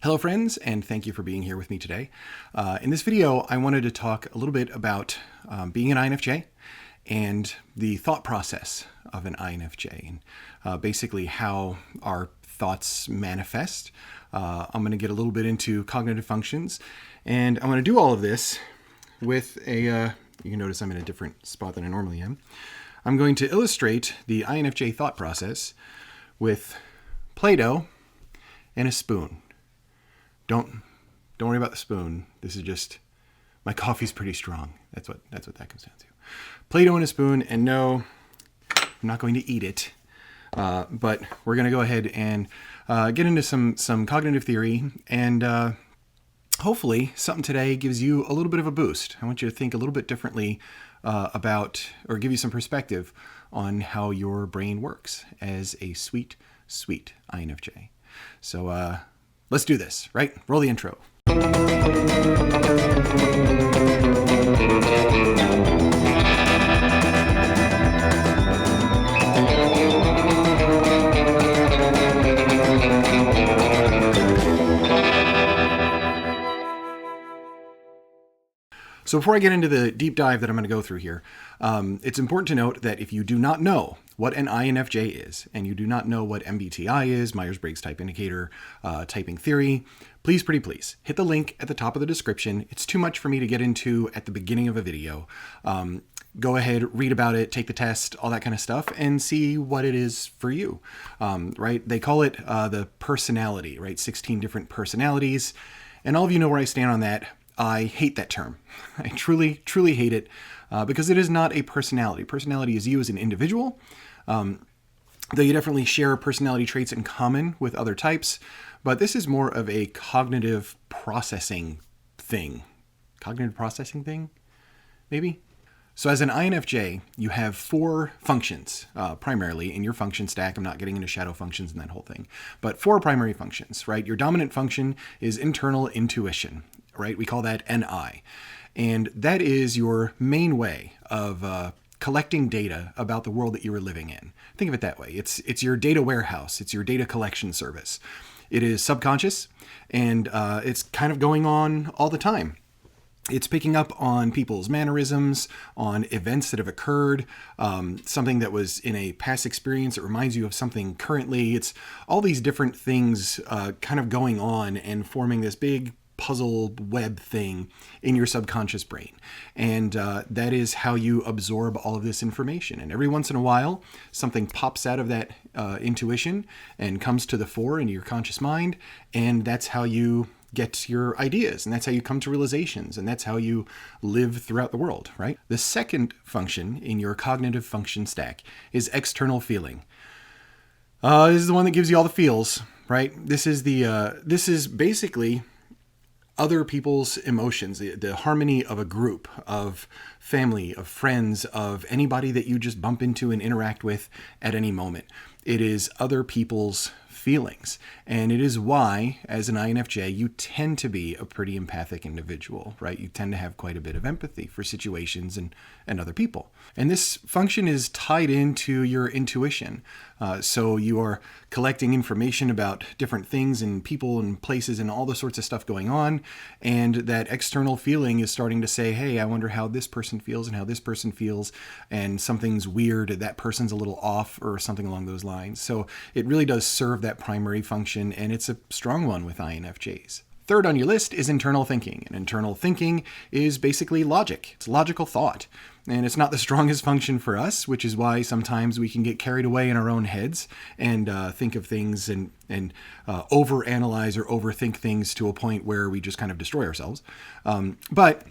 Hello friends, and thank you for being here with me today. In this video, I wanted to talk a little bit about being an INFJ and the thought process of an INFJ, and basically how our thoughts manifest. I'm going to get a little bit into cognitive functions, and I'm going to do all of this with you can notice I'm in a different spot than I normally am. I'm going to illustrate the INFJ thought process with Play-Doh and a spoon. Don't worry about the spoon. This is just, my coffee's pretty strong. That's what that comes down to. Play-Doh and a spoon, and no, I'm not going to eat it. But we're going to go ahead and get into some cognitive theory, and hopefully something today gives you a little bit of a boost. I want you to think a little bit differently about, or give you some perspective on how your brain works as a sweet INFJ. So, let's do this, right? Roll the intro. So before I get into the deep dive that I'm going to go through here, it's important to note that if you do not know what an INFJ is, and you do not know what MBTI is, Myers-Briggs Type Indicator, typing theory, please, pretty please, hit the link at the top of the description. It's too much for me to get into at the beginning of a video. Go ahead, read about it, take the test, all that kind of stuff, and see what it is for you, right? They call it the personality, right? 16 different personalities, and all of you know where I stand on that. I hate that term. I truly hate it because it is not a personality. Personality is you as an individual, though you definitely share personality traits in common with other types, but this is more of a cognitive processing thing. Cognitive processing thing, maybe? So as an INFJ, you have four functions, primarily in your function stack. I'm not getting into shadow functions and that whole thing, but four primary functions, right? Your dominant function is internal intuition, right? We call that NI. And that is your main way of collecting data about the world that you are living in. Think of it that way. It's your data warehouse. It's your data collection service. It is subconscious, and it's kind of going on all the time. It's picking up on people's mannerisms, on events that have occurred, something that was in a past experience that reminds you of something currently. It's all these different things kind of going on and forming this big puzzle web thing in your subconscious brain. And that is how you absorb all of this information. And every once in a while, something pops out of that intuition and comes to the fore in your conscious mind. And that's how you get your ideas, and that's how you come to realizations, and that's how you live throughout the world, right? The second function in your cognitive function stack is external feeling. This is the one that gives you all the feels, right? This is basically other people's emotions, the harmony of a group, of family, of friends, of anybody that you just bump into and interact with at any moment. It is other people's feelings. And it is why, as an INFJ, you tend to be a pretty empathic individual, right? You tend to have quite a bit of empathy for situations and other people. And this function is tied into your intuition. So you are collecting information about different things and people and places and all the sorts of stuff going on. And that external feeling is starting to say, hey, I wonder how this person feels and how this person feels. And something's weird, that person's a little off, or something along those lines. So it really does serve that primary function, and it's a strong one with INFJs. Third on your list is internal thinking. And internal thinking is basically logic. It's logical thought. And it's not the strongest function for us, which is why sometimes we can get carried away in our own heads and think of things and overanalyze or overthink things to a point where we just kind of destroy ourselves. But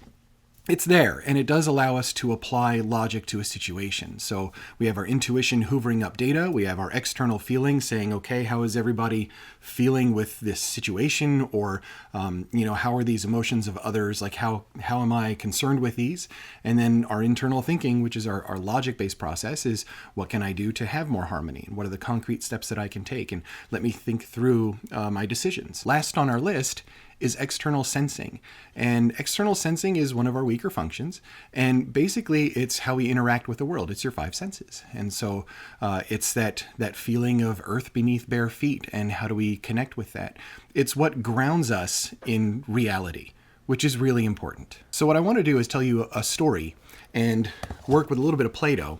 it's there, and it does allow us to apply logic to a situation. So we have our intuition hoovering up data. We have our external feeling saying, okay, how is everybody feeling with this situation? Or, how are these emotions of others? Like, how am I concerned with these? And then our internal thinking, which is our logic-based process, is what can I do to have more harmony? And what are the concrete steps that I can take? And let me think through my decisions. Last on our list is external sensing. And external sensing is one of our weaker functions. And basically, it's how we interact with the world. It's your five senses. And so it's that feeling of earth beneath bare feet. And how do we connect with that? It's what grounds us in reality, which is really important. So what I want to do is tell you a story and work with a little bit of Play-Doh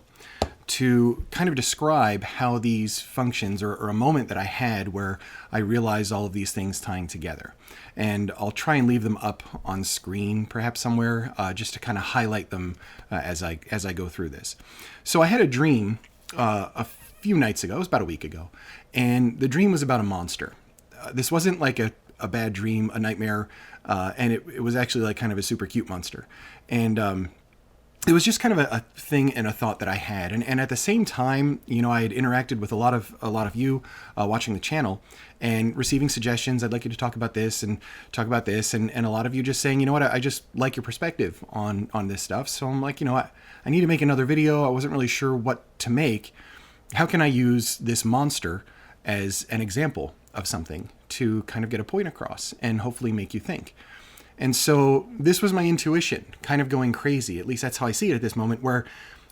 to kind of describe how these functions, or a moment that I had where I realized all of these things tying together. And I'll try and leave them up on screen, perhaps somewhere, just to kind of highlight them as I go through this. So I had a dream a few nights ago, it was about a week ago, and the dream was about a monster. This wasn't like a bad dream, a nightmare, and it was actually like kind of a super cute monster. And it was just kind of a thing and a thought that I had. And at the same time, you know, I had interacted with a lot of you watching the channel and receiving suggestions. I'd like you to talk about this and talk about this. And a lot of you just saying, you know what, I just like your perspective on this stuff. So I'm like, you know, I need to make another video. I wasn't really sure what to make. How can I use this monster as an example of something to kind of get a point across and hopefully make you think? And so this was my intuition kind of going crazy. At least that's how I see it at this moment, where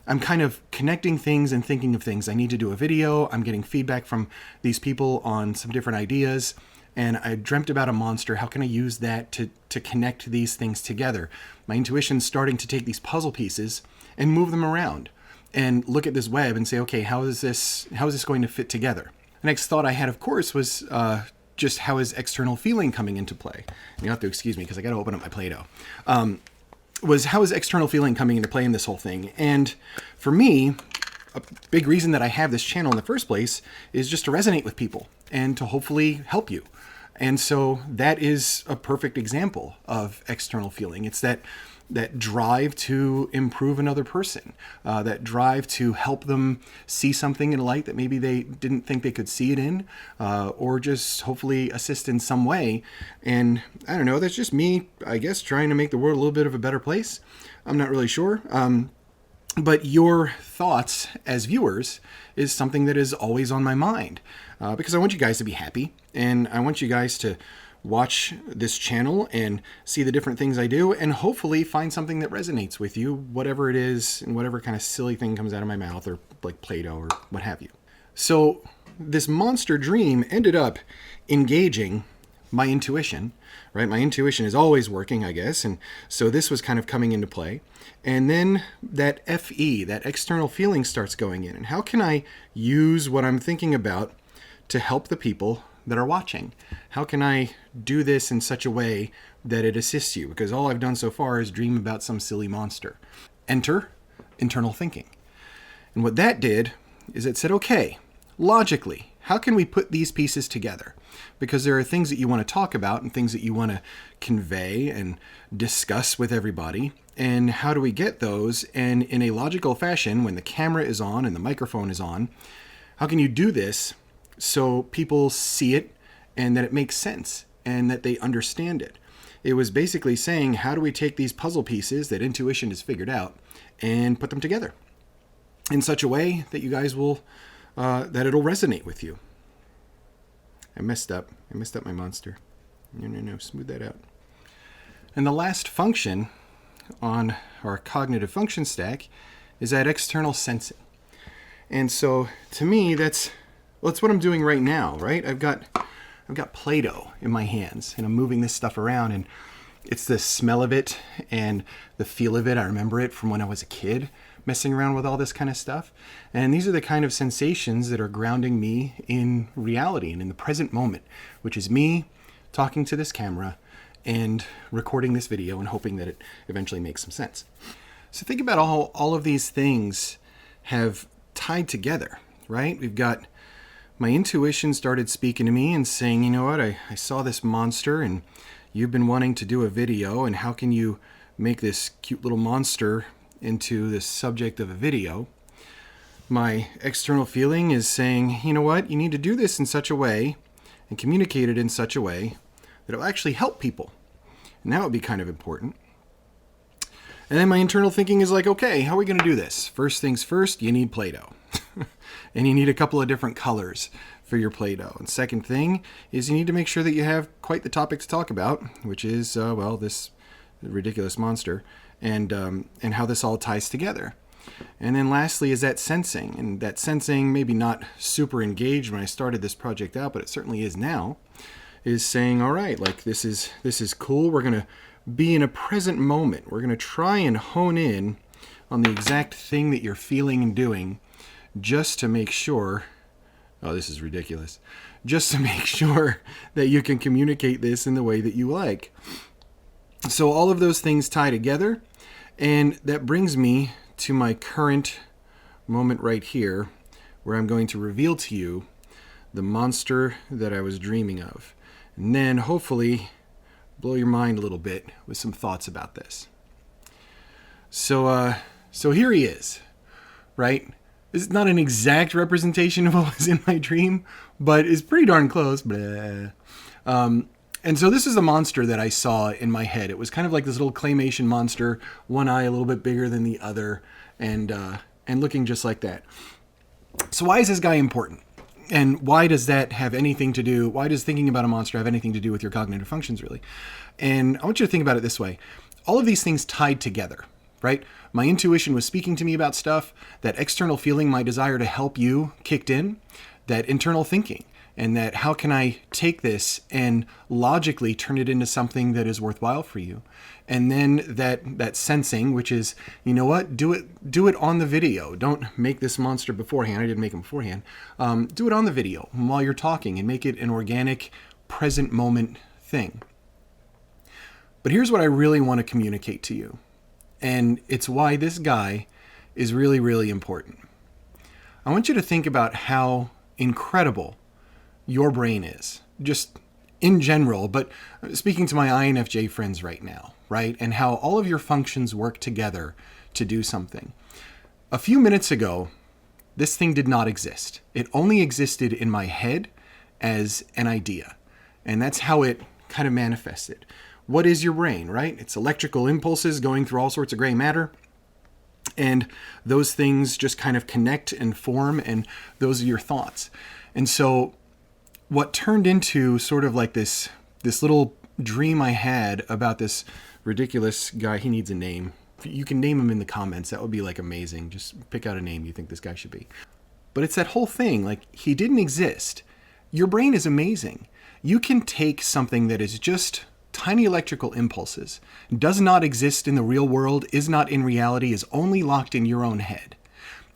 I'm kind of connecting things and thinking of things. I need to do a video. I'm getting feedback from these people on some different ideas. And I dreamt about a monster. How can I use that to connect these things together? My intuition's starting to take these puzzle pieces and move them around and look at this web and say, okay, how is this going to fit together? The next thought I had, of course, was just how is external feeling coming into play? You have to excuse me because I got to open up my Play-Doh. Was how is external feeling coming into play in this whole thing? And for me, a big reason that I have this channel in the first place is just to resonate with people and to hopefully help you. And so that is a perfect example of external feeling. It's that drive to improve another person, that drive to help them see something in a light that maybe they didn't think they could see it in, or just hopefully assist in some way. And I don't know, that's just me, I guess, trying to make the world a little bit of a better place. I'm not really sure. But your thoughts as viewers is something that is always on my mind, because I want you guys to be happy, and I want you guys to watch this channel and see the different things I do and hopefully find something that resonates with you, whatever it is and whatever kind of silly thing comes out of my mouth, or like Play-Doh or what have you. So this monster dream ended up engaging my intuition, right? My intuition is always working, I guess. And so this was kind of coming into play. And then that FE, that external feeling, starts going in. And how can I use what I'm thinking about to help the people that are watching? How can I do this in such a way that it assists you? Because all I've done so far is dream about some silly monster. Enter internal thinking. And what that did is it said, okay, logically, how can we put these pieces together? Because there are things that you want to talk about and things that you want to convey and discuss with everybody. And how do we get those? And in a logical fashion, when the camera is on and the microphone is on, how can you do this so people see it and that it makes sense and that they understand it? It was basically saying, how do we take these puzzle pieces that intuition has figured out and put them together in such a way that you guys will, that it'll resonate with you. I messed up my monster. No, smooth that out. And the last function on our cognitive function stack is that external sensing. And so to me, that's what I'm doing right now, right? I've got Play-Doh in my hands and I'm moving this stuff around, and it's the smell of it and the feel of it. I remember it from when I was a kid, messing around with all this kind of stuff. And these are the kind of sensations that are grounding me in reality and in the present moment, which is me talking to this camera and recording this video and hoping that it eventually makes some sense. So think about all of these things have tied together, right? We've got my intuition started speaking to me and saying, you know what, I saw this monster and you've been wanting to do a video, and how can you make this cute little monster into the subject of a video? My external feeling is saying, you know what, you need to do this in such a way and communicate it in such a way that it will actually help people. And that would be kind of important. And then my internal thinking is like, okay, how are we going to do this? First things first, you need Play-Doh. And you need a couple of different colors for your Play-Doh. And second thing is you need to make sure that you have quite the topic to talk about, which is, well, this ridiculous monster, and how this all ties together. And then lastly is that sensing. And that sensing, maybe not super engaged when I started this project out, but it certainly is now, is saying, all right, like this is cool. We're going to be in a present moment. We're going to try and hone in on the exact thing that you're feeling and doing just to make sure, oh, this is ridiculous, just to make sure that you can communicate this in the way that you like. So all of those things tie together, and that brings me to my current moment right here, where I'm going to reveal to you the monster that I was dreaming of, and then hopefully blow your mind a little bit with some thoughts about this. So here he is, right? This is not an exact representation of what was in my dream, but it's pretty darn close. Blah. And so this is a monster that I saw in my head. It was kind of like this little claymation monster, one eye a little bit bigger than the other, and looking just like that. So why is this guy important? And why does that have anything to do, why does thinking about a monster have anything to do with your cognitive functions, really? And I want you to think about it this way. All of these things tied together, right? My intuition was speaking to me about stuff. That external feeling, my desire to help you, kicked in. That internal thinking. And that how can I take this and logically turn it into something that is worthwhile for you? And then that sensing, which is, you know what, do it on the video. Don't make this monster beforehand. I didn't make him beforehand. Do it on the video while you're talking and make it an organic, present moment thing. But here's what I really want to communicate to you. And it's why this guy is really, really important. I want you to think about how incredible your brain is, just in general, but speaking to my INFJ friends right now, right? And how all of your functions work together to do something. A few minutes ago, this thing did not exist. It only existed in my head as an idea. And that's how it kind of manifested. What is your brain, right? It's electrical impulses going through all sorts of gray matter. And those things just kind of connect and form, and those are your thoughts. And so what turned into sort of like this little dream I had about this ridiculous guy, he needs a name. You can name him in the comments. That would be like amazing. Just pick out a name you think this guy should be. But it's that whole thing, like he didn't exist. Your brain is amazing. You can take something that is just tiny electrical impulses, does not exist in the real world, is not in reality, is only locked in your own head.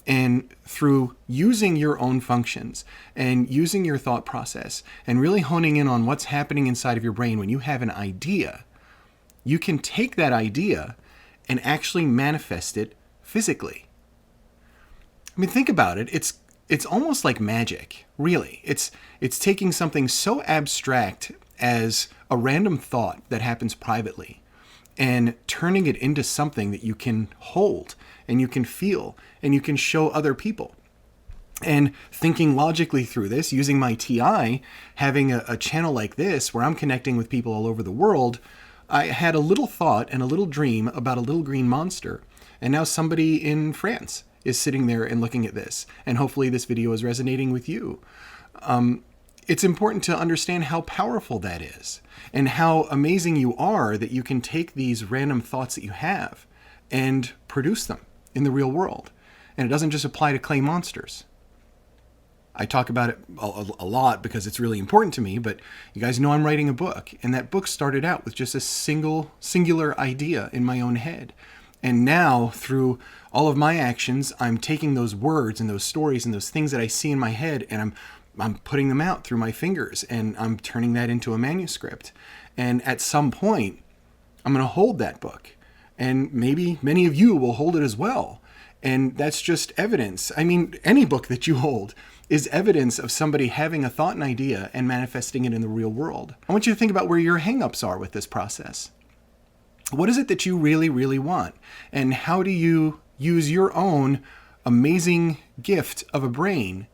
And through using your own functions and using your thought process and really honing in on what's happening inside of your brain when you have an idea, you can take that idea and actually manifest it physically. I mean, think about it. It's almost like magic, really. It's taking something so abstract as a random thought that happens privately and turning it into something that you can hold and you can feel and you can show other people. And thinking logically through this, using my TI, having a channel like this where I'm connecting with people all over the world, I had a little thought and a little dream about a little green monster. And now somebody in France is sitting there and looking at this. And hopefully this video is resonating with you. It's important to understand how powerful that is and how amazing you are that you can take these random thoughts that you have and produce them in the real world. And it doesn't just apply to clay monsters. I talk about it a lot because it's really important to me, but you guys know I'm writing a book, and that book started out with just a singular idea in my own head. And now, through all of my actions, I'm taking those words and those stories and those things that I see in my head, and I'm putting them out through my fingers, and I'm turning that into a manuscript. And at some point, I'm going to hold that book, and maybe many of you will hold it as well. And that's just evidence. I mean, any book that you hold is evidence of somebody having a thought and idea and manifesting it in the real world. I want you to think about where your hangups are with this process. What is it that you really, really want? And how do you use your own amazing gift of a brain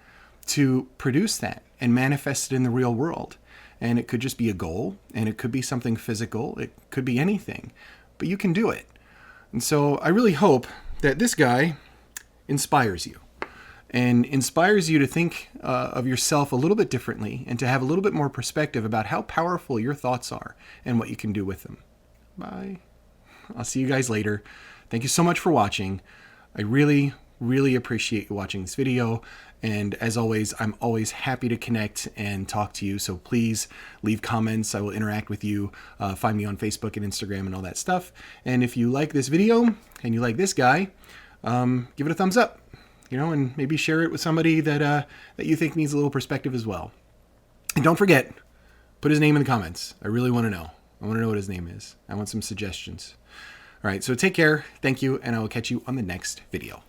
to produce that and manifest it in the real world? And it could just be a goal, and it could be something physical. It could be anything, but you can do it. And so I really hope that this guy inspires you. and inspires you to think of yourself a little bit differently and to have a little bit more perspective about how powerful your thoughts are and what you can do with them. Bye. I'll see you guys later. Thank you so much for watching. I really appreciate you watching this video. And as always, I'm always happy to connect and talk to you. So please leave comments. I will interact with you. Find me on Facebook and Instagram and all that stuff. And if you like this video and you like this guy, give it a thumbs up, and maybe share it with somebody that you think needs a little perspective as well. And don't forget, put his name in the comments. I really want to know. I want to know what his name is. I want some suggestions. All right, so take care. Thank you, and I will catch you on the next video.